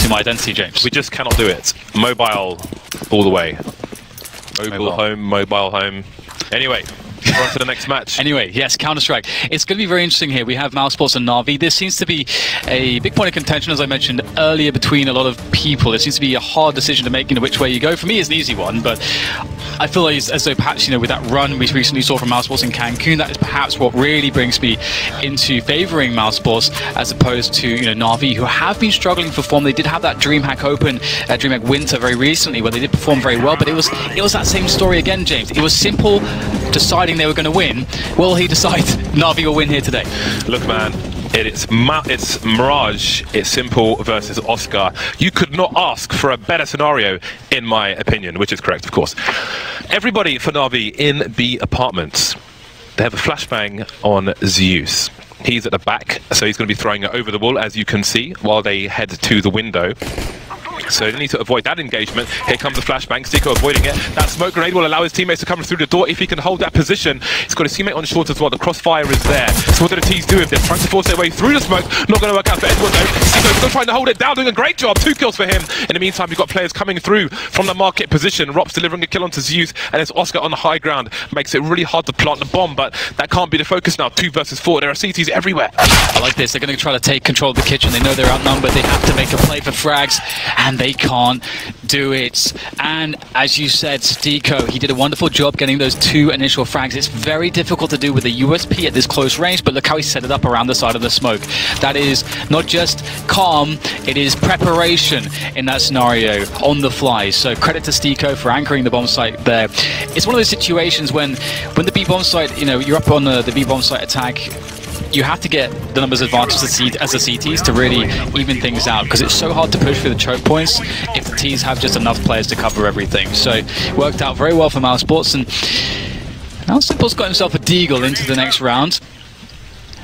into my identity, James. We just cannot do it. Mobile all the way. Mobile home, mobile home. Anyway. On to the next match. Anyway, yes, Counter-Strike. It's going to be very interesting here. We have Mousesports and Na'Vi. This seems to be a big point of contention, as I mentioned earlier, between a lot of people. It seems to be a hard decision to make, which way you go. For me, it's an easy one, but I feel like as though perhaps, with that run we recently saw from Mousesports in Cancun, that is perhaps what really brings me into favouring Mousesports as opposed to, Na'Vi, who have been struggling for form. They did have that DreamHack Open, DreamHack Winter very recently, where they did perform very well, but it was that same story again, James. It was Simple deciding they were going to win. Will he decide Na'Vi will win here today? Look, man, it's Mirage, it's Simple versus Oscar. You could not ask for a better scenario, in my opinion, which is correct, of course. Everybody for Na'Vi in the apartments. They have a flashbang on Zeus. He's at the back, so he's going to be throwing it over the wall, as you can see, while they head to the window. So they need to avoid that engagement. Here comes the flashbang. Stico avoiding it. That smoke grenade will allow his teammates to come through the door if he can hold that position. He's got his teammate on short as well. The crossfire is there. So what do the T's do if they're trying to force their way through the smoke? Not going to work out for Edward though. Stico's still trying to hold it down, doing a great job. 2 kills for him. In the meantime, you've got players coming through from the market position. Rops delivering a kill onto Zeus, and it's Oscar on the high ground. Makes it really hard to plant the bomb, but that can't be the focus now. 2 versus 4. There are CTs everywhere. I like this. They're going to try to take control of the kitchen. They know they're outnumbered. They have to make a play for frags, and they can't do it. And as you said, Stico, he did a wonderful job getting those 2 initial frags. It's very difficult to do with the USP at this close range, but look how he set it up around the side of the smoke. That is not just calm, it is preparation in that scenario on the fly. So credit to Stico for anchoring the bomb site there. It's one of those situations when the B bomb site, you're up on the B bomb site attack, you have to get the numbers advantage as the CTs to really even things out, because it's so hard to push through the choke points if the Ts have just enough players to cover everything. So it worked out very well for Mousesports, and now Simple's got himself a deagle into the next round.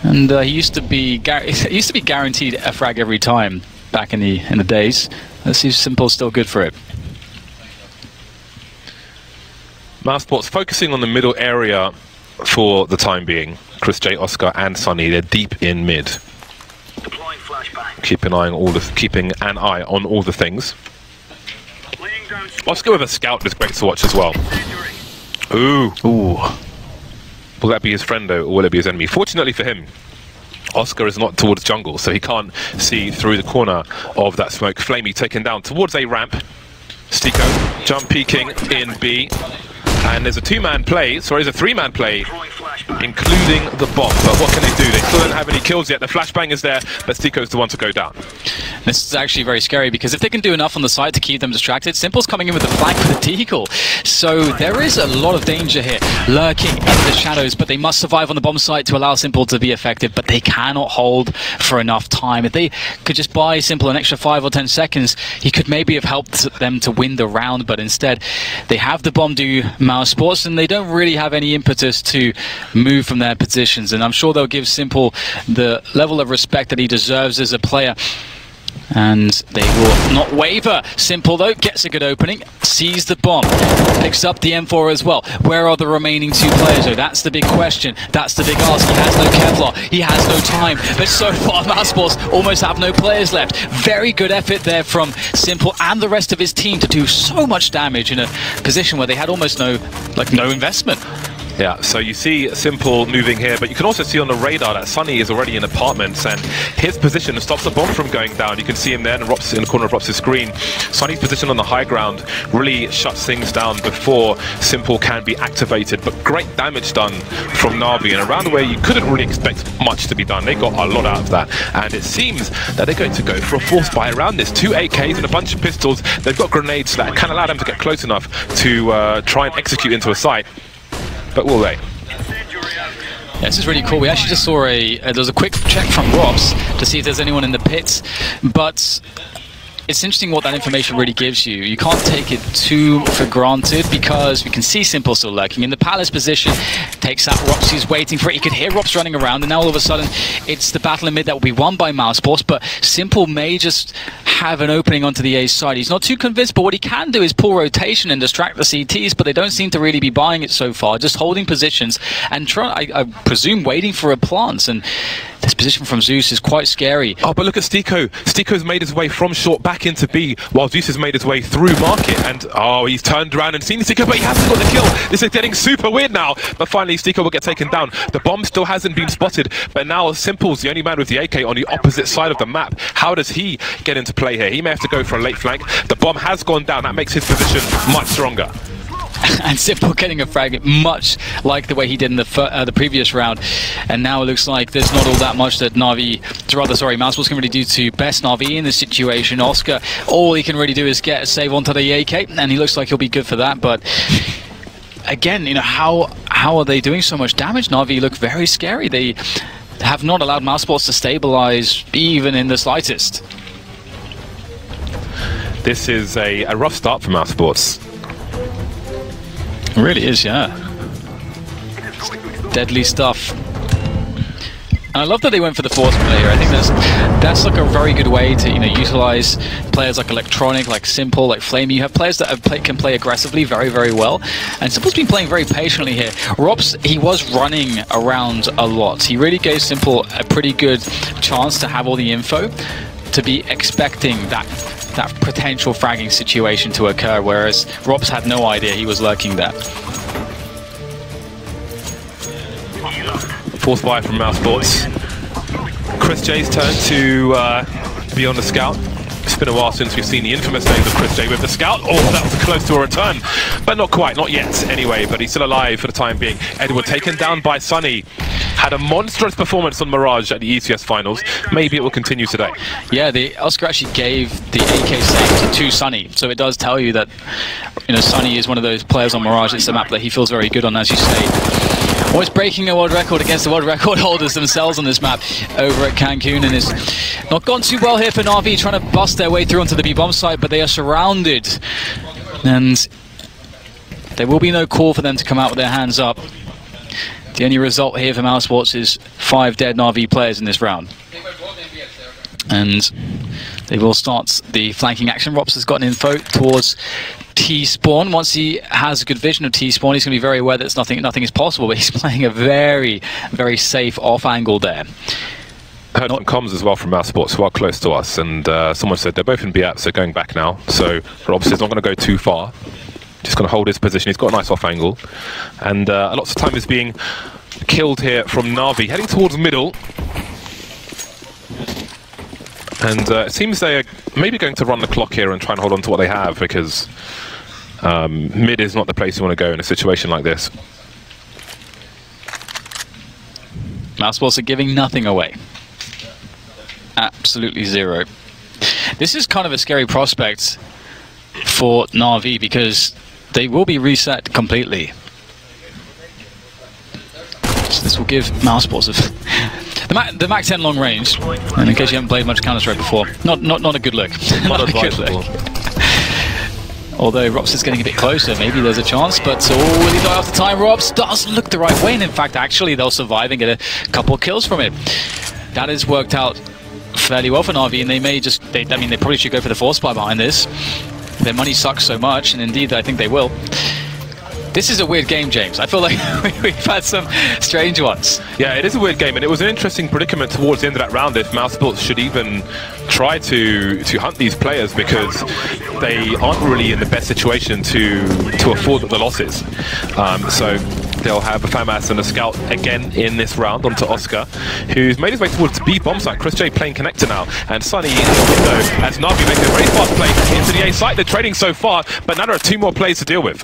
And he used to be guaranteed a frag every time back in the days. Let's see if Simple's still good for it. Mousesports focusing on the middle area for the time being. Chris J, Oscar, and Sunny, they're deep in mid. Keeping an eye on all the things. Oscar with a scout is great to watch as well. Ooh. Will that be his friend though, or will it be his enemy? Fortunately for him, Oscar is not towards jungle, so he can't see through the corner of that smoke. Flamey taken down towards a ramp. Stico jump peeking in B. And there's a 2-man play, sorry, there's a 3-man play, including the bomb. But what can they do? They still don't have any kills yet. The flashbang is there, but Stico's the one to go down. This is actually very scary, because if they can do enough on the side to keep them distracted, Simple's coming in with the flank with the deagle. So there is a lot of danger here, lurking in the shadows, but they must survive on the bomb site to allow Simple to be effective, but they cannot hold for enough time. If they could just buy Simple an extra 5 or 10 seconds, he could maybe have helped them to win the round, but instead they have the bomb do Mousesports, and they don't really have any impetus to move from their positions, and I'm sure they'll give Simple the level of respect that he deserves as a player. And they will not waver. Simple, though, gets a good opening, sees the bomb, picks up the M4 as well. Where are the remaining 2 players, though? That's the big question. That's the big ask. He has no Kevlar. He has no time. But so far, Mousesports almost have no players left. Very good effort there from Simple and the rest of his team to do so much damage in a position where they had almost no investment. Yeah, so you see Simple moving here, but you can also see on the radar that Sunny is already in apartments, and his position stops the bomb from going down. You can see him there in the corner of Rops' screen. Sunny's position on the high ground really shuts things down before Simple can be activated, but great damage done from Na'Vi, and around the way you couldn't really expect much to be done. They got a lot out of that, and it seems that they're going to go for a force buy around this. 2 AKs and a bunch of pistols. They've got grenades that can allow them to get close enough to try and execute into a site. But will they? Yeah, this is really cool. We actually just saw there was a quick check from Rops to see if there's anyone in the pits, but it's interesting what that information really gives you. You can't take it too for granted, because we can see Simple still lurking in the palace position. Takes out Rops, he's waiting for it. He could hear Rops running around, and now all of a sudden it's the battle in mid that will be won by Mousesports, but Simple may just have an opening onto the A side. He's not too convinced, but what he can do is pull rotation and distract the CTs, but they don't seem to really be buying it so far, just holding positions and I presume waiting for a plant. And This position from Zeus is quite scary. Oh, but look at Stiko. Stiko's made his way from short back into B, while Zeus has made his way through market. And, oh, he's turned around and seen Stiko, but he hasn't got the kill. This is getting super weird now. But finally, Stiko will get taken down. The bomb still hasn't been spotted, but now Simple's the only man with the AK on the opposite side of the map. How does he get into play here? He may have to go for a late flank. The bomb has gone down. That makes his position much stronger. And Simple getting a frag, much like the way he did in the previous round. And now it looks like there's not all that much that Mousesports can really do to best Na'Vi in this situation. Oscar, all he can really do is get a save onto the AK, and he looks like he'll be good for that. But again, you know, how are they doing so much damage? Na'Vi look very scary. They have not allowed Mousesports to stabilize even in the slightest. This is a rough start for Mousesports. It really is, yeah. Deadly stuff. And I love that they went for the force play here. I think that's like a very good way to, you know, utilize players like Electronic, like Simple, like Flamey. You have players that can play aggressively very, very well. And Simple's been playing very patiently here. Robs, he was running around a lot. He really gave Simple a pretty good chance to have all the info, to be expecting that potential fragging situation to occur, whereas Robs had no idea he was lurking there. Force buy from Mousesports. Chris J's turn to be on the scout. It's been a while since we've seen the infamous days of Chris J with the scout. Oh, that was close to a return, but not quite, not yet anyway, but he's still alive for the time being. Edward taken down by Sunny. Had a monstrous performance on Mirage at the ECS finals. Maybe it will continue today. Yeah, the Oscar actually gave the AK save to Sunny, so it does tell you that, you know, Sunny is one of those players on Mirage. It's a map that he feels very good on, as you say. Always breaking a world record against the world record holders themselves on this map over at Cancun, and it's not gone too well here for Na'Vi, trying to bust their way through onto the B-bomb site, but they are surrounded, and there will be no call for them to come out with their hands up. The only result here for Mousesports is 5 dead Na'Vi players in this round. And they will start the flanking action. Rops has gotten info towards T-spawn. Once he has a good vision of T-spawn, he's going to be very aware that nothing is possible, but he's playing a very, very safe off angle there. I heard some comms as well from Mousesports who are close to us, and someone said they're both in B-app, so going back now. So Robs is not going to go too far. Just going to hold his position. He's got a nice off angle, and lots of time is being killed here from Na'Vi, heading towards middle. And it seems they are maybe going to run the clock here and try and hold on to what they have, because mid is not the place you want to go in a situation like this. Mousesports are giving nothing away. Absolutely zero. This is kind of a scary prospect for Na'Vi, because they will be reset completely. So this will give Mousesports the Mac 10 long range, and in case you haven't played much Counter-Strike before, not a good look. Not a good look. Although Rops is getting a bit closer, maybe there's a chance, but will he die after time? Rops does look the right way, and in fact, actually, they'll survive and get a couple of kills from it. That has worked out fairly well for Na'Vi, and they may just, I mean, they probably should go for the force buy behind this. Their money sucks so much, and indeed, I think they will. This is a weird game, James. I feel like we've had some strange ones. Yeah, it is a weird game, and it was an interesting predicament towards the end of that round if Mousesports should even try to hunt these players, because they aren't really in the best situation to afford the losses. So they'll have a FAMAS and a scout again in this round onto Oscar, who's made his way towards B bomb site. Chris J playing connector now, and Sunny in the window as Na'Vi makes a very fast play into the A site. They're trading so far, but now there are 2 more plays to deal with.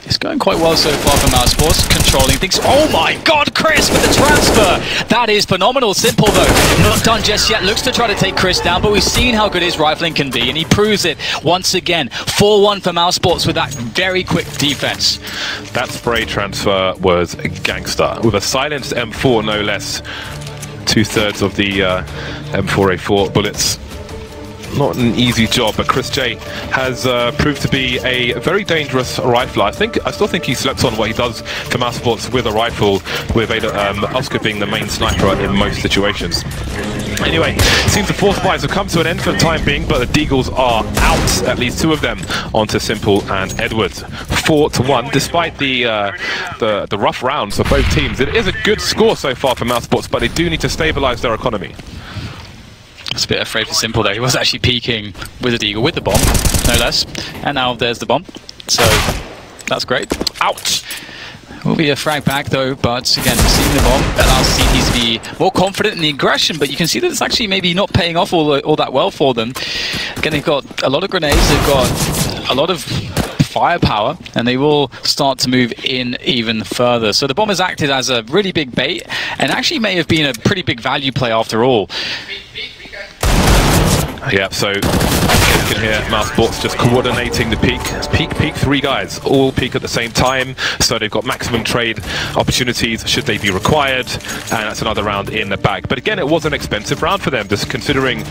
It's going quite well so far for Mousesports, controlling things. Oh my god, Chris with the transfer! That is phenomenal. Simple though, not done just yet. Looks to try to take Chris down, but we've seen how good his rifling can be, and he proves it once again. 4-1 for Mousesports with that very quick defense. That spray transfer was gangster, with a silenced M4 no less. 2/3 of the M4A4 bullets. Not an easy job, but Chris J has proved to be a very dangerous rifler. I still think he slept on what he does for Mousesports with a rifle, with Oscar being the main sniper in most situations. Anyway, it seems the force buys have come to an end for the time being, but the Deagles are out, at least 2 of them, onto Simple and Edwards. 4-1, despite the rough rounds of both teams. It is a good score so far for Mousesports, but they do need to stabilize their economy. It's a bit afraid for Simple though. He was actually peeking with a Deagle with the bomb, no less. And now there's the bomb. So that's great. Ouch! Will be a frag back though, but again, seeing the bomb allows CTs to be more confident in the aggression, but you can see that it's actually maybe not paying off all that well for them. Again, they've got a lot of grenades, they've got a lot of firepower, and they will start to move in even further. So the bomb has acted as a really big bait, and actually may have been a pretty big value play after all. Yeah, so you can hear Mousesports just coordinating the peak. It's peak, 3 guys, all peak at the same time, so they've got maximum trade opportunities should they be required, and that's another round in the bag. But again, it was an expensive round for them, just considering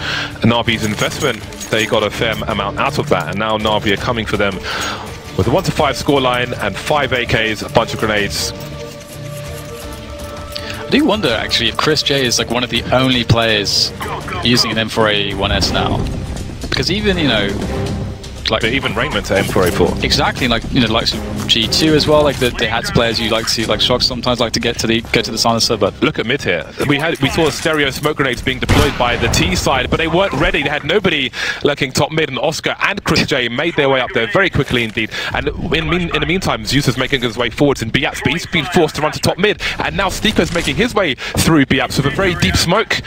Na'Vi's investment. They got a fair amount out of that, and now Na'Vi are coming for them with a 1-5 scoreline and 5 AKs, a bunch of grenades. I do wonder actually if Chris J is like one of the only players using an M4A1S now, because even, you know, like even Raymond to M4A4. Exactly, like, you know, like G2 as well. Like they had players you like to, like Shock sometimes like to go to the silencer. But look at mid here. We saw stereo smoke grenades being deployed by the T side, but they weren't ready. They had nobody lurking top mid, and Oscar and Chris J made their way up there very quickly indeed. And in the meantime, Zeus is making his way forwards in B-Apps, but he's been forced to run to top mid, and now Steeper's making his way through B-Apps with a very deep smoke.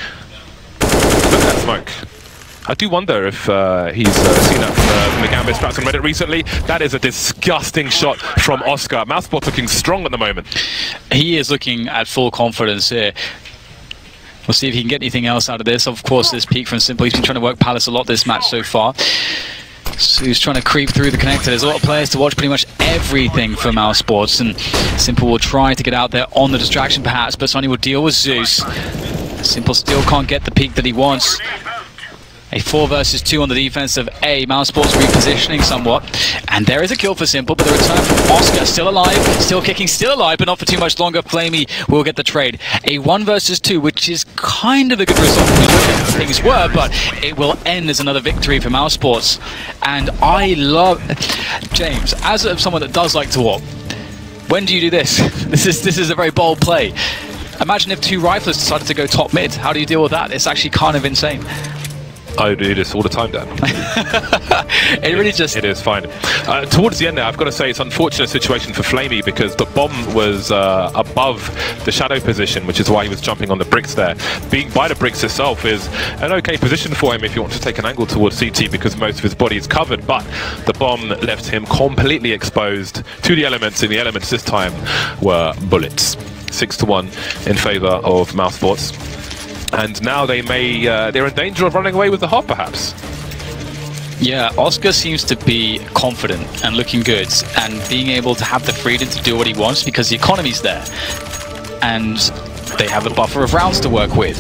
Look at that smoke. I do wonder if he's seen that from the Gambit Strats on Reddit recently. That is a disgusting shot from Oscar. Mousesports looking strong at the moment. He is looking at full confidence here. We'll see if he can get anything else out of this. Of course, this peak from Simple. He's been trying to work Palace a lot this match so far. So he's trying to creep through the connector. There's a lot of players to watch pretty much everything for Mousesports, and Simple will try to get out there on the distraction perhaps, but Sonny will deal with Zeus. Simple still can't get the peak that he wants. A 4 versus 2 on the defense of A. Mousesports repositioning somewhat. And there is a kill for Simple, but the return from Oscar, still alive, still kicking, still alive, but not for too much longer. Flamey will get the trade. A 1 versus 2, which is kind of a good result when you look at how things were, but it will end as another victory for Mousesports. And I love... James, as someone that does like to walk, when do you do this? This is a very bold play. Imagine if 2 riflers decided to go top mid. How do you deal with that? It's actually kind of insane. I do this all the time, Dan. It really just... It is fine. Towards the end there, I've got to say it's an unfortunate situation for Flamey because the bomb was above the shadow position, which is why he was jumping on the bricks there. Being by the bricks itself is an okay position for him if you want to take an angle towards CT because most of his body is covered, but the bomb left him completely exposed to the elements, and the elements this time were bullets. 6-1 in favour of Mousesports. And now they may, they're in danger of running away with the hop, perhaps. Yeah, Oscar seems to be confident and looking good and being able to have the freedom to do what he wants because the economy's there. And they have a buffer of rounds to work with.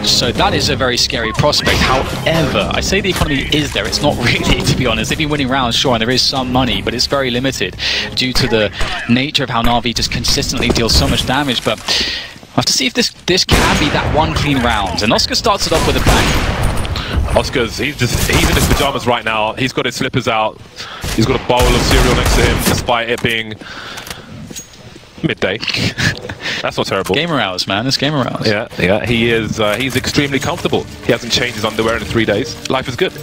So that is a very scary prospect. However, I say the economy is there. It's not really, to be honest. They've been winning rounds, sure, and there is some money, but it's very limited due to the nature of how Na'Vi just consistently deals so much damage. But we'll have to see if this can be that one clean round. And Oscar starts it off with a bang. Oscar's, he's in his pajamas right now. He's got his slippers out. He's got a bowl of cereal next to him, despite it being midday. That's not terrible. Gamer hours, man. It's gamer hours. Yeah. He is. He's extremely comfortable. He hasn't changed his underwear in 3 days. Life is good.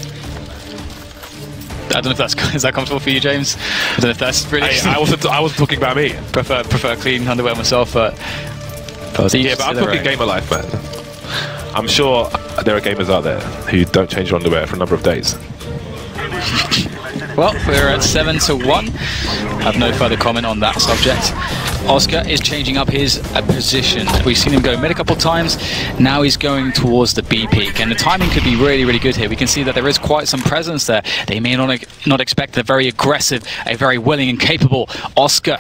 I don't know if that's is that comfortable for you, James. I don't know if that's really. I wasn't talking about me. Prefer clean underwear myself, but. Yeah, but I'm talking gamer life, man. I'm sure there are gamers out there who don't change their underwear for a number of days. Well, we're at 7-1. I have no further comment on that subject. Oscar is changing up his position. We've seen him go mid a couple of times. Now he's going towards the B peak, and the timing could be really, really good here. We can see that there is quite some presence there. They may not expect a very aggressive, a very willing and capable Oscar.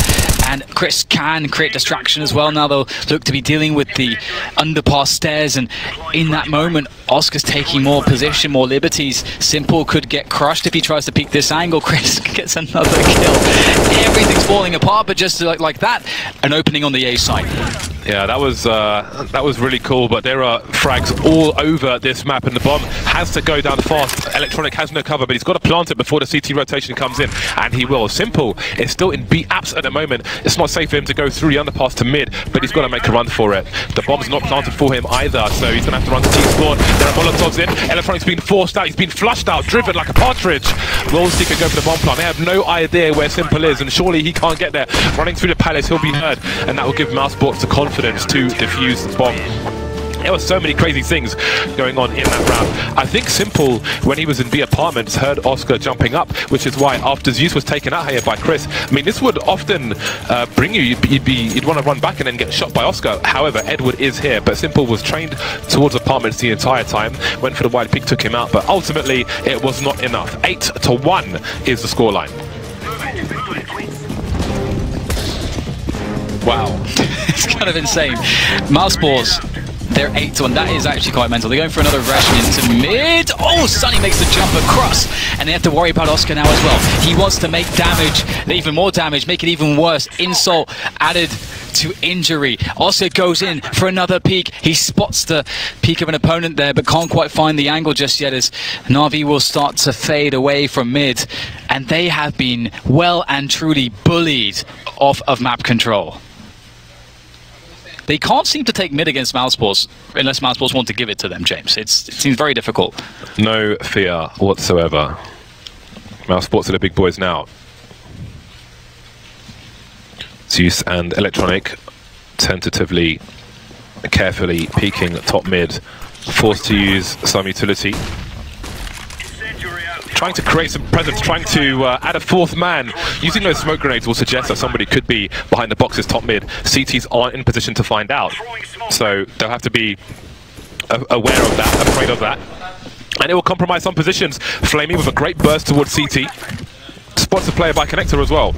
And Chris can create distraction as well. Now they'll look to be dealing with the underpass stairs, and in that moment, Oscar's taking more position, more liberties. Simple could get crushed if he tries to peek this angle. Chris gets another kill. Everything's falling apart, but just like that, an opening on the A side. Yeah, that was really cool, but there are frags all over this map, and the bomb has to go down fast. Electronic has no cover, but he's got to plant it before the CT rotation comes in, and he will. Simple is still in B apps at the moment. It's not safe for him to go through the underpass to mid, but he's got to make a run for it. The bomb's not planted for him either, so he's going to have to run to T-spawn. There are Molotovs in. Electronic's been forced out. He's been flushed out, driven like a partridge. Wolsey can go for the bomb plant. They have no idea where Simple is, and surely he can't get there. Running through the palace, he'll be heard, and that will give Mousesports the confidence to defuse the bomb. There were so many crazy things going on in that round. I think Simple, when he was in B apartments, heard Oscar jumping up, which is why after Zeus was taken out here by Chris, I mean, this would often bring you, you'd want to run back and then get shot by Oscar. However, Edward is here, but Simple was trained towards apartments the entire time, went for the wide peak, took him out, but ultimately it was not enough. 8-1 is the scoreline. Wow, it's kind of insane. Mousesports, they're 8-1. That is actually quite mental. They're going for another rush into mid. Oh, Sunny makes the jump across, and they have to worry about Oscar now as well. He wants to make damage, even more damage, make it even worse. Insult added to injury. Oscar goes in for another peek. He spots the peek of an opponent there, but can't quite find the angle just yet, as Na'Vi will start to fade away from mid, and they have been well and truly bullied off of map control. They can't seem to take mid against Mousesports unless Mousesports want to give it to them, James. It seems very difficult. No fear whatsoever. Mousesports are the big boys now. Zeus and Electronic tentatively, carefully peeking top mid, forced to use some utility. Trying to create some presence, trying to add a fourth man. Using those smoke grenades will suggest that somebody could be behind the boxes top mid. CTs aren't in position to find out, so they'll have to be aware of that, afraid of that. And it will compromise some positions. Flaming with a great burst towards CT. Spots a player by connector as well.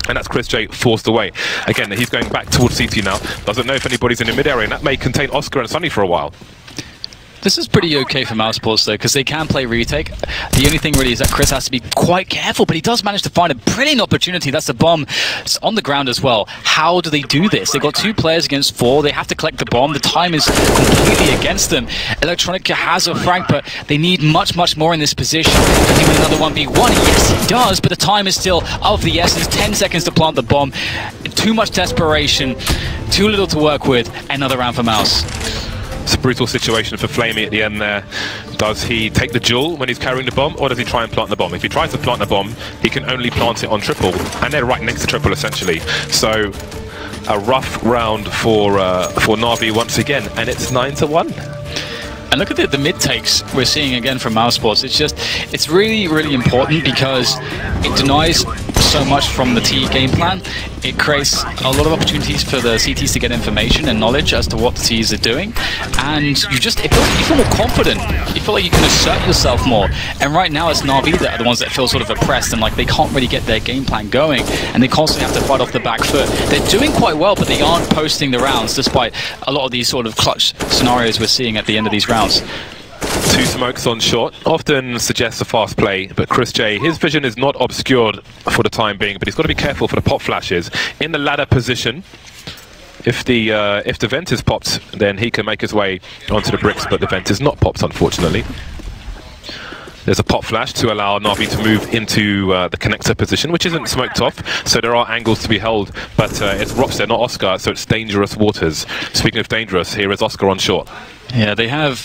And that's Chris J forced away. Again, he's going back towards CT now. Doesn't know if anybody's in the mid area, and that may contain Oscar and Sunny for a while. This is pretty okay for Mousesports though, because they can play retake. The only thing really is that Chris has to be quite careful, but he does manage to find a brilliant opportunity. That's the bomb. It's on the ground as well. How do they do this? They've got 2 players against 4. They have to collect the bomb. The time is completely against them. Electronica has a frag, but they need much, much more in this position. Can he win another 1v1? Yes, he does, but the time is still of the essence. 10 seconds to plant the bomb. Too much desperation. Too little to work with. Another round for Mouse. It's a brutal situation for Flamey at the end there. Does he take the duel when he's carrying the bomb, or does he try and plant the bomb? If he tries to plant the bomb, he can only plant it on triple, and they're right next to triple essentially. So a rough round for Na'Vi once again, and it's 9-1. And look at the mid takes we're seeing again from Mousesports. It's really, really important because it denies so much from the T game plan. It creates a lot of opportunities for the CTs to get information and knowledge as to what the Ts are doing, and you feel more confident. You feel like you can assert yourself more. And right now it's Na'Vi that are the ones that feel sort of oppressed and like they can't really get their game plan going, and they constantly have to fight off the back foot. They're doing quite well, but they aren't posting the rounds despite a lot of these sort of clutch scenarios we're seeing at the end of these rounds. 2 smokes on short often suggests a fast play, but Chris J, his vision is not obscured for the time being, but he's got to be careful for the pop flashes in the ladder position. If the vent is popped, then he can make his way onto the bricks, but the vent is not popped, unfortunately. There's a pop flash to allow Na'Vi to move into the connector position, which isn't smoked off, so there are angles to be held, but it's Rockstar, not Oscar, so it's dangerous waters. Speaking of dangerous, here is Oscar on short. Yeah, they have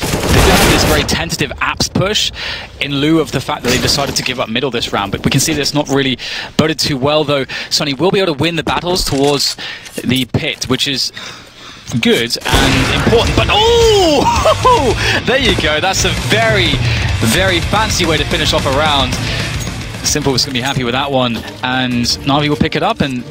this very tentative apps push in lieu of the fact that they decided to give up middle this round, but we can see that's not really boded too well, though. Sonny will be able to win the battles towards the pit, which is good and important, but oh, there you go. That's a very, very fancy way to finish off a round. Simple was going to be happy with that one, and Na'Vi will pick it up. And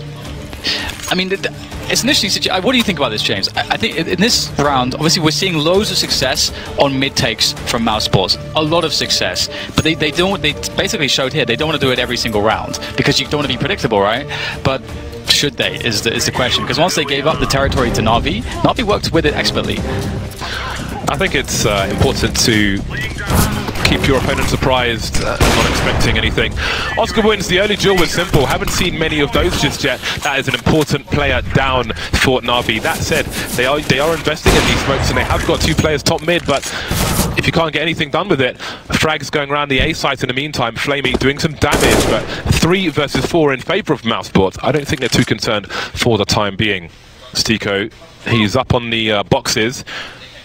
I mean, it's an interesting situation. What do you think about this, James? I think in this round, obviously, we're seeing loads of success on mid takes from Mousesports. A lot of success, but they basically showed here they don't want to do it every single round because you don't want to be predictable, right? But should they is the question, because once they gave up the territory to Na'Vi worked with it expertly. I think it's important to keep your opponent surprised, not expecting anything. Oscar wins the early duel with Simple. Haven't seen many of those just yet. That is an important player down for Na'Vi. That said, they are investing in these smokes, and they have got 2 players top mid, but if you can't get anything done with it, frags going around the A site in the meantime. Flamey doing some damage, but 3 versus 4 in favour of Mousesports. I don't think they're too concerned for the time being. Stiko, he's up on the boxes.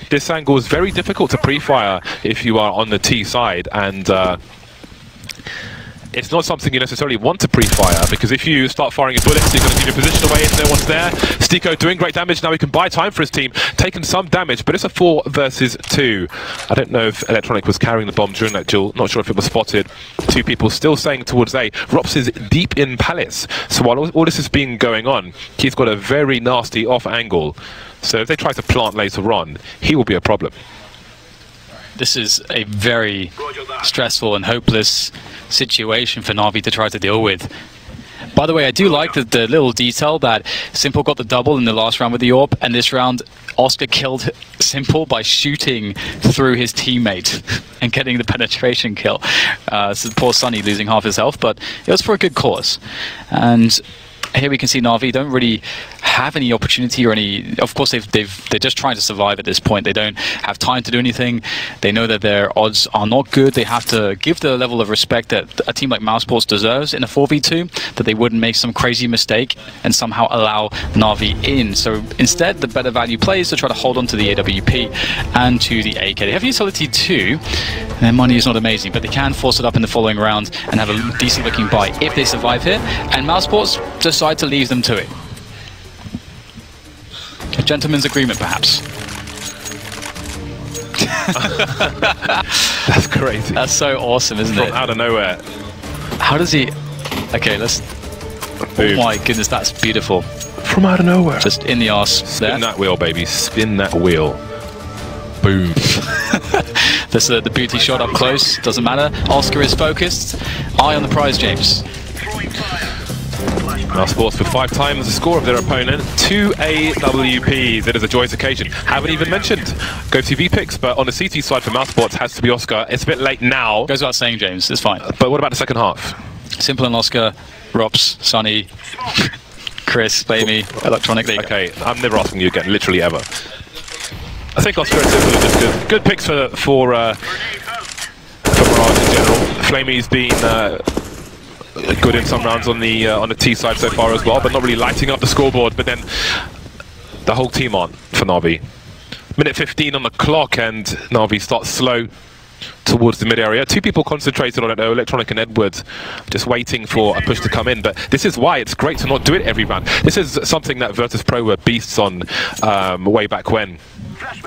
This angle is very difficult to pre-fire if you are on the T side, and it's not something you necessarily want to pre-fire, because if you start firing your bullets, you're going to give your position away if no one's there. Stiko doing great damage. Now he can buy time for his team, taking some damage, but it's a 4 versus 2. I don't know if Electronic was carrying the bomb during that duel. Not sure if it was spotted. 2 people still staying towards A. Rops is deep in Palace, so while all this is being going on, he's got a very nasty off angle. So if they try to plant later on, he will be a problem. This is a very stressful and hopeless situation for Na'Vi to try to deal with. By the way, I do like the little detail that Simple got the double in the last round with the AWP, and this round Oscar killed Simple by shooting through his teammate and getting the penetration kill. So poor Sunny losing half his health, but it was for a good cause. And here we can see Na'Vi don't really have any opportunity or any. Of course, they're just trying to survive at this point. They don't have time to do anything. They know that their odds are not good. They have to give the level of respect that a team like Mousesports deserves in a 4v2, that they wouldn't make some crazy mistake and somehow allow Na'Vi in. So instead, the better value plays to try to hold on to the AWP and to the AK. They have utility too. Their money is not amazing, but they can force it up in the following round and have a decent looking buy if they survive here. And Mousesports decide to leave them to it. A gentleman's agreement, perhaps. That's crazy. That's so awesome, isn't it? From out of nowhere. How does he... Okay, let's... Boom. Oh my goodness, that's beautiful. From out of nowhere. Just in the arse. Spin that wheel, baby. Spin that wheel. Boom. This is the beauty shot up close. Doesn't matter. Oscar is focused. Eye on the prize, James. Mousesports with 5 times the score of their opponent, 2 AWPs. It is a joyous occasion. Haven't even mentioned GoTV picks, but on the CT side for Mousesports has to be Oscar. It's a bit late now. Goes without saying, James. It's fine. But what about the second half? Simple and Oscar, Rops, Sunny, Chris, Flamey, Electronic. Okay, I'm never asking you again, literally ever. I think Oscar and Simple are just good picks for Mirage in general. Flamey's been good in some rounds on the T side so far as well, but not really lighting up the scoreboard. But then the whole team on for Na'Vi. Minute 15 on the clock, and Na'Vi starts slow towards the mid area. 2 people concentrated on it though, Electronic and Edwards, just waiting for a push to come in. But this is why it's great to not do it every round. This is something that Virtus Pro were beasts on way back when.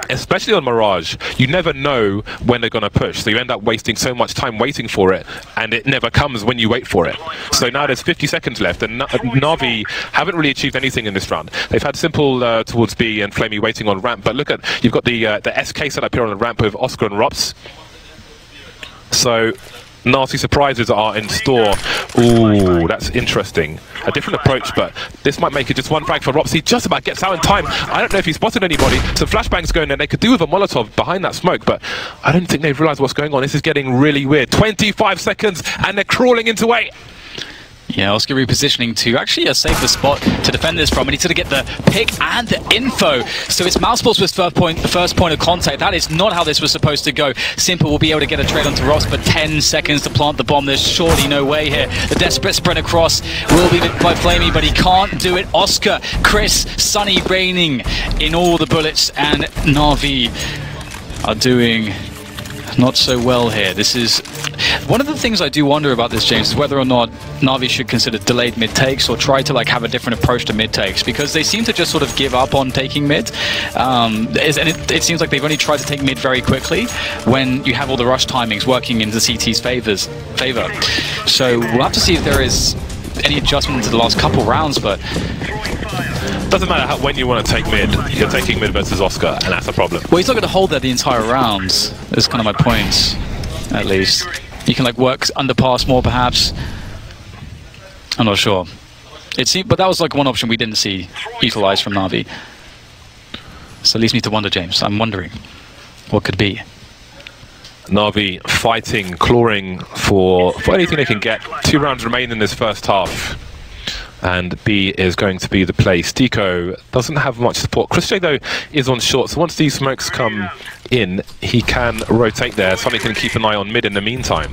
Especially on Mirage, you never know when they're going to push, so you end up wasting so much time waiting for it, and it never comes when you wait for it. So now there's 50 seconds left, and Na'Vi haven't really achieved anything in this round. They've had Simple towards B and Flamey waiting on ramp, but look at, you've got the SK set up here on the ramp with Oscar and Rops. So nasty surprises are in store. Ooh, that's interesting. A different approach, but this might make it just one frag for Rops. He just about gets out in time. I don't know if he spotted anybody. Some flashbangs going there. They could do with a Molotov behind that smoke, but I don't think they've realized what's going on. This is getting really weird. 25 seconds, and they're crawling into A. Yeah, Oscar repositioning to actually a safer spot to defend this from. And he's going to get the pick and the info. So it's Mousesports with the first point of contact. That is not how this was supposed to go. Simple will be able to get a trade onto Ross, but 10 seconds to plant the bomb. There's surely no way here. The desperate sprint across will be by Flamey, but he can't do it. Oscar, Chris, Sunny raining in all the bullets, and Na'Vi are doing not so well here. This is one of the things I do wonder about this, James, is whether or not Na'Vi should consider delayed mid takes or try to have a different approach to mid takes, because they seem to just sort of give up on taking mid, and it seems like they've only tried to take mid very quickly when you have all the rush timings working into CT's favor. So we'll have to see if there is any adjustment to the last couple rounds, but doesn't matter when you want to take mid, you're taking mid versus Oscar, and that's a problem. Well, he's not going to hold there the entire round. That's kind of my point, at least. You can work underpass more, perhaps. I'm not sure. But that was one option we didn't see utilized from Na'Vi. So it leads me to wonder, James. I'm wondering what could be. Na'Vi fighting, clawing for anything they can get. 2 rounds remain in this first half. And B is going to be the play. Stiko doesn't have much support. Chris J, though, is on short. So once these smokes come in, he can rotate there. Sonny can keep an eye on mid in the meantime.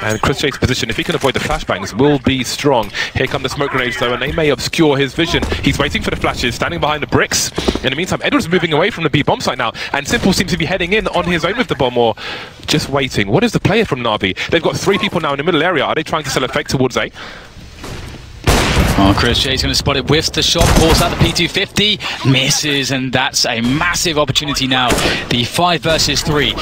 And Chris J's position, if he can avoid the flashbangs, will be strong. Here come the smoke grenades, though, and they may obscure his vision. He's waiting for the flashes, standing behind the bricks. In the meantime, Edward's moving away from the B bomb site now, and Simple seems to be heading in on his own with the bomb, or just waiting. What is the player from Na'Vi? They've got 3 people now in the middle area. Are they trying to sell a fake towards A? Oh, Chris J's going to spot it, whiffs the shot, pulls out the P250, misses, and that's a massive opportunity now. The 5 versus 3.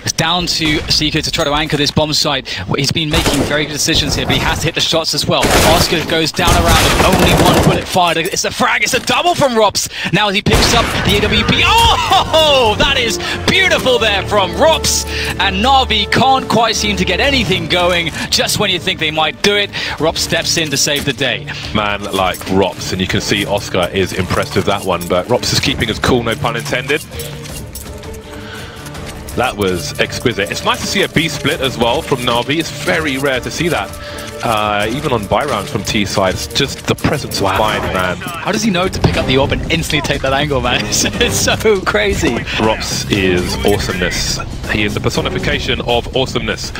It's down to Seeker to try to anchor this bomb site. He's been making very good decisions here, but he has to hit the shots as well. Oscar goes down around him, only 1 bullet fired. It's a frag, it's a double from Rops. Now he picks up the AWP. Oh, that is beautiful there from Rops. And Na'Vi can't quite seem to get anything going. Just when you think they might do it, Rops steps in to save the day. Man like Rops, and you can see Oscar is impressed with that one, but Rops is keeping us cool, no pun intended. That was exquisite. It's nice to see a B split as well from Na'Vi. It's very rare to see that. Even on buy rounds from T side, it's just the presence of mind, man. How does he know to pick up the orb and instantly take that angle, man? It's so crazy. Rops is awesomeness. He is the personification of awesomeness.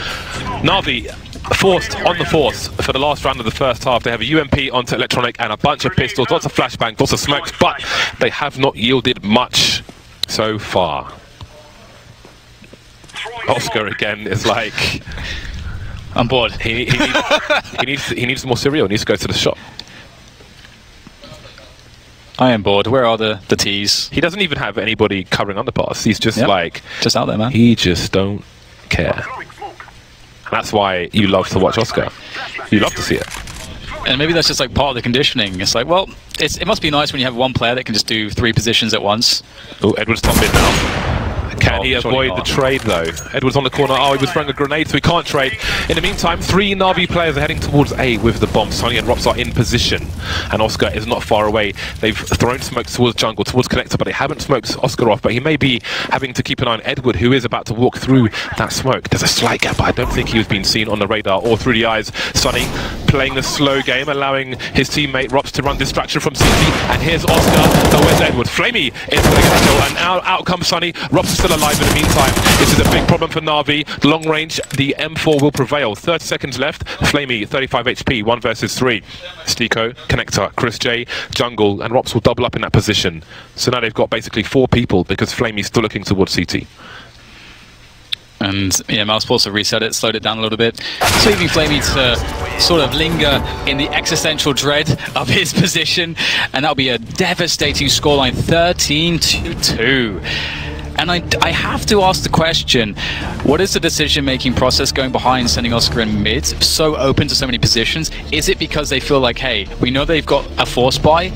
Na'Vi forced on the force for the last round of the first half. They have a UMP onto Electronic and a bunch of pistols, lots of flashbangs, lots of smokes, but they have not yielded much so far. Oscar again is like, I'm bored. He needs more cereal. He needs to go to the shop. I am bored. Where are the T's? He doesn't even have anybody covering underpass. He's just like, just out there, man. He just don't care. And that's why you love to watch Oscar. You love to see it. And maybe that's just like part of the conditioning. It's like, well, it must be nice when you have 1 player that can just do 3 positions at once. Oh, Edward's top mid now. Can he avoid the trade, though? Edward's on the corner. Oh, he was throwing a grenade, so he can't trade. In the meantime, 3 Na'Vi players are heading towards A with the bomb. Sonny and Rops are in position, and Oscar is not far away. They've thrown smokes towards jungle, towards connector, but they haven't smoked Oscar off. But he may be having to keep an eye on Edward, who is about to walk through that smoke. There's a slight gap, but I don't think he was being seen on the radar or through the eyes. Sonny playing the slow game, allowing his teammate Rops to run distraction from CT. And here's Oscar. Oh, where's Edward? Flamey is going to get a kill, and out comes Sonny. Rops is still alive in the meantime. This is a big problem for Na'Vi. Long range, the M4 will prevail. 30 seconds left. Flamey, 35 HP, 1 versus 3. Stiko, connector, Chris J, jungle, and Rops will double up in that position. So now they've got basically 4 people because Flamey's still looking towards CT. And yeah, Mousesports have reset it, slowed it down a little bit, so leaving Flamey to sort of linger in the existential dread of his position, and that'll be a devastating scoreline, 13-2. And I have to ask the question, what is the decision-making process going behind sending Oscar in mid so open to so many positions? Is it because they feel like, hey, we know they've got a force buy,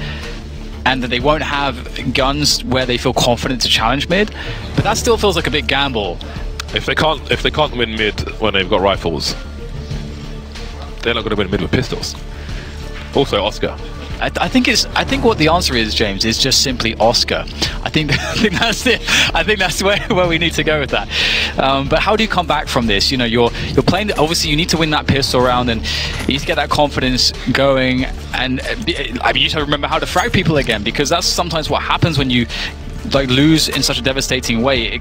and that they won't have guns where they feel confident to challenge mid? But that still feels like a big gamble. If they can't win mid when they've got rifles, they're not going to win mid with pistols. Also, Oscar. I think what the answer is, James, is just simply Oscar. I think that's it. I think that's where we need to go with that. But how do you come back from this? You know, you're playing. Obviously, you need to win that pistol round, and you need to get that confidence going. And I mean, you need to remember how to frag people again, because that's sometimes what happens when you like lose in such a devastating way.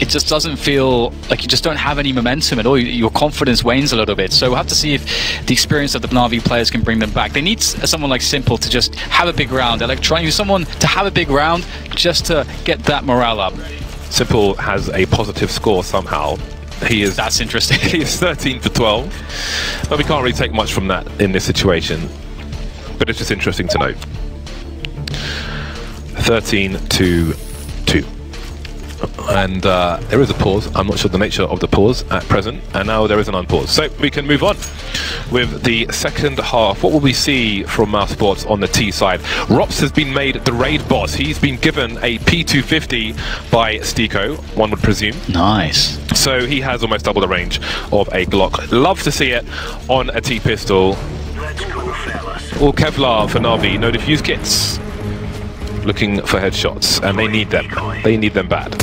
It just doesn't feel like you just don't have any momentum at all. Your confidence wanes a little bit. So we'll have to see if the experience of the Na'Vi players can bring them back. They need someone like Simple to just have a big round. They're like trying someone to have a big round just to get that morale up. Simple has a positive score somehow. That's interesting. He is 13 for 12. But we can't really take much from that in this situation. But it's just interesting to note. 13-2. And there is a pause. I'm not sure the nature of the pause at present, and now there is an unpause. So we can move on with the second half. What will we see from Mousesports on the T side? Rops has been made the raid boss. He's been given a P250 by Stiko, one would presume. Nice. So he has almost double the range of a Glock. Love to see it on a T pistol. All Kevlar for Na'Vi. No defuse kits. Looking for headshots, and they need them. They need them bad.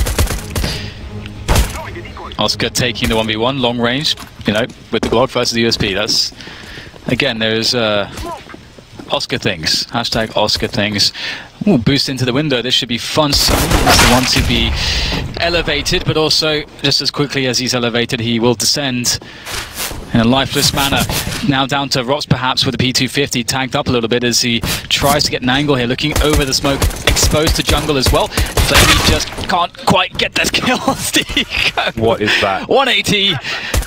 Oscar taking the 1v1, long range, you know, with the Glock versus the USP. That's, again, there's Oscar things. Hashtag Oscar things. Ooh, boost into the window. This should be fun. Sunny is the one to be elevated, but also, just as quickly as he's elevated, he will descend in a lifeless manner. Now down to Rops, perhaps, with the P250 tagged up a little bit as he tries to get an angle here, looking over the smoke, exposed to jungle as well. Flamey just can't quite get that kill on Steve. What is that? 180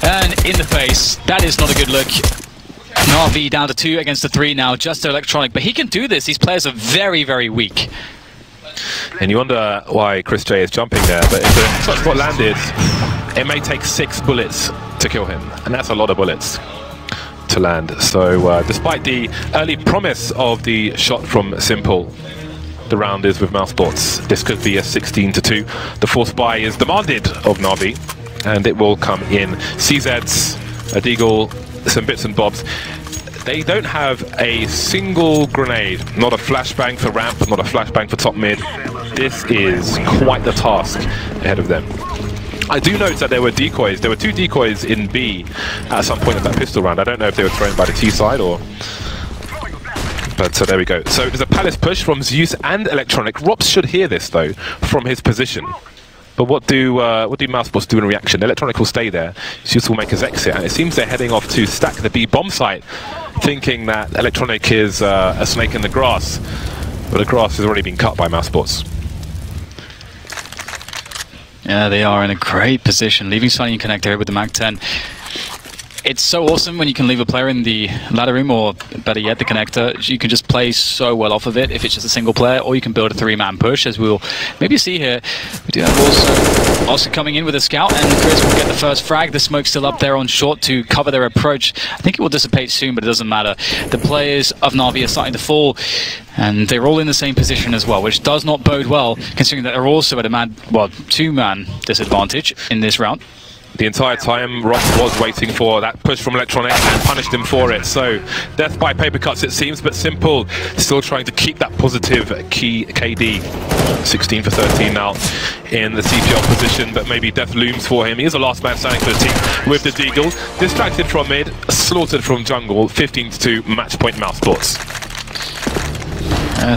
and in the face. That is not a good look. Na'Vi down to 2 against the 3 now, just electronic, but he can do this. These players are very, very weak. And you wonder why Chris J is jumping there, but if the shot spot landed, it may take 6 bullets to kill him, and that's a lot of bullets to land. So despite the early promise of the shot from Simple, the round is with Mousesports. This could be a 16-2. The force buy is demanded of Na'Vi, and it will come in. CZs, a Deagle, some bits and bobs. They don't have a single grenade, not a flashbang for ramp, not a flashbang for top mid. This is quite the task ahead of them. I do note that there were decoys. There were 2 decoys in B at some point of that pistol round. I don't know if they were thrown by the T side or... But there we go. So there's a Palace push from Zeus and Electronic. Rops should hear this, though, from his position. But what do Mousesports do in reaction? Electronic will stay there. Zeus will make his exit, and it seems they're heading off to stack the B bomb site, thinking that Electronic is a snake in the grass. But the grass has already been cut by Mousesports. Yeah, they are in a great position, leaving Sunny in connect here with the Mag-10. It's so awesome when you can leave a player in the ladder room, or better yet, the connector. You can just play so well off of it if it's just a single player, or you can build a 3-man push, as we'll maybe see here. We do have also Oscar coming in with a scout, and Chris will get the first frag. The smoke's still up there on short to cover their approach. I think it will dissipate soon, but it doesn't matter. The players of Na'Vi are starting to fall, and they're all in the same position as well, which does not bode well, considering that they're also at a 2-man disadvantage in this round. The entire time, Ross was waiting for that push from Electronic and punished him for it. So, death by paper cuts it seems, but Simple still trying to keep that positive key KD. 16 for 13 now in the CPL position, but maybe death looms for him. He is the last man standing for the team with the Deagle. Distracted from mid, slaughtered from jungle, 15-2, match point Mousesports.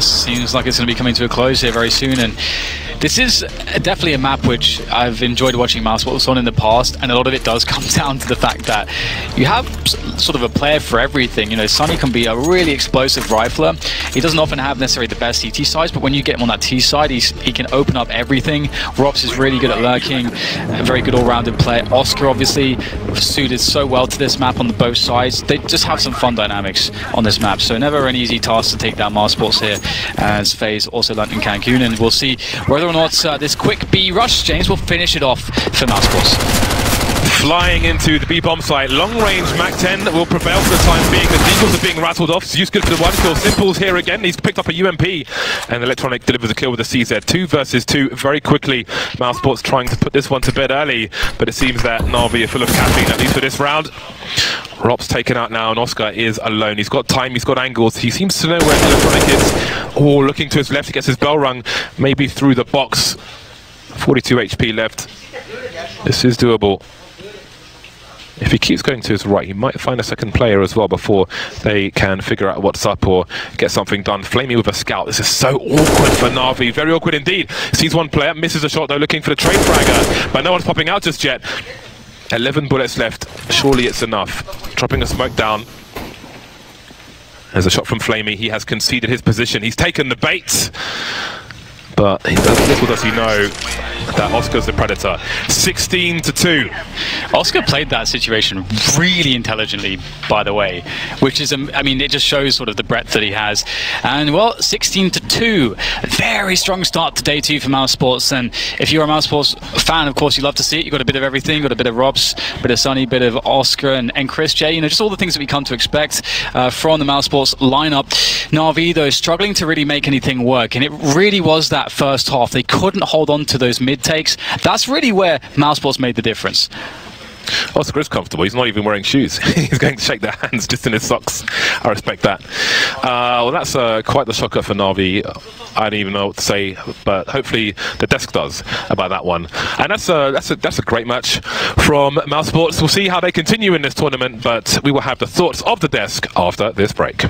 Seems like it's going to be coming to a close here very soon, and this is definitely a map which I've enjoyed watching Mousesports on in the past, and a lot of it does come down to the fact that you have sort of a player for everything. You know, Sunny can be a really explosive rifler. He doesn't often have necessarily the best CT size, but when you get him on that T side, he can open up everything. Rops is really good at lurking, a very good all-rounded player. Oscar obviously suited so well to this map on the both sides. They just have some fun dynamics on this map, so never an easy task to take down Mousesports here, as FaZe also learned in Cancun, and we'll see whether or not this quick B rush, James, will finish it off for Mousesports. Flying into the B bomb site, long range Mac-10 will prevail for the time being. The Deagles are being rattled off. Zeus good for the 1 kill. Simple's here again. He's picked up a UMP, and Electronic delivers a kill with a CZ. 2 versus 2 very quickly. Mousesports trying to put this one to bed early, but it seems that Na'Vi are full of caffeine, at least for this round. Rob's taken out now, and Oscar is alone. He's got time, he's got angles. He seems to know where Electronic is. Oh, looking to his left, he gets his bell rung, maybe through the box. 42 HP left. This is doable. If he keeps going to his right, he might find a second player as well before they can figure out what's up or get something done. Flamey with a scout. This is so awkward for Na'Vi. Very awkward indeed. Sees one player, misses a shot though, looking for the trade fragger, but no one's popping out just yet. 11 bullets left. Surely it's enough. Dropping a smoke down. There's a shot from Flamey. He has conceded his position. He's taken the bait. But little does he know that Oscar's the predator. 16-2. Oscar played that situation really intelligently, by the way, which is, I mean, it just shows sort of the breadth that he has. And well, 16-2. Very strong start to day 2 for Mousesports. And if you're a Mousesports fan, of course, you love to see it. You've got a bit of everything. You've got a bit of Robs, a bit of Sunny, a bit of Oscar and Chris J. You know, just all the things that we come to expect from the Mousesports lineup. Na'Vi, though, struggling to really make anything work. And it really was that first half. They couldn't hold on to those mid takes. That's really where Mousesports made the difference. Oscar is comfortable. He's not even wearing shoes. He's going to shake their hands just in his socks. I respect that. Well, that's quite the shocker for Na'Vi. I don't even know what to say, but hopefully the desk does about that one. And that's a great match from Mousesports. We'll see how they continue in this tournament, but we will have the thoughts of the desk after this break.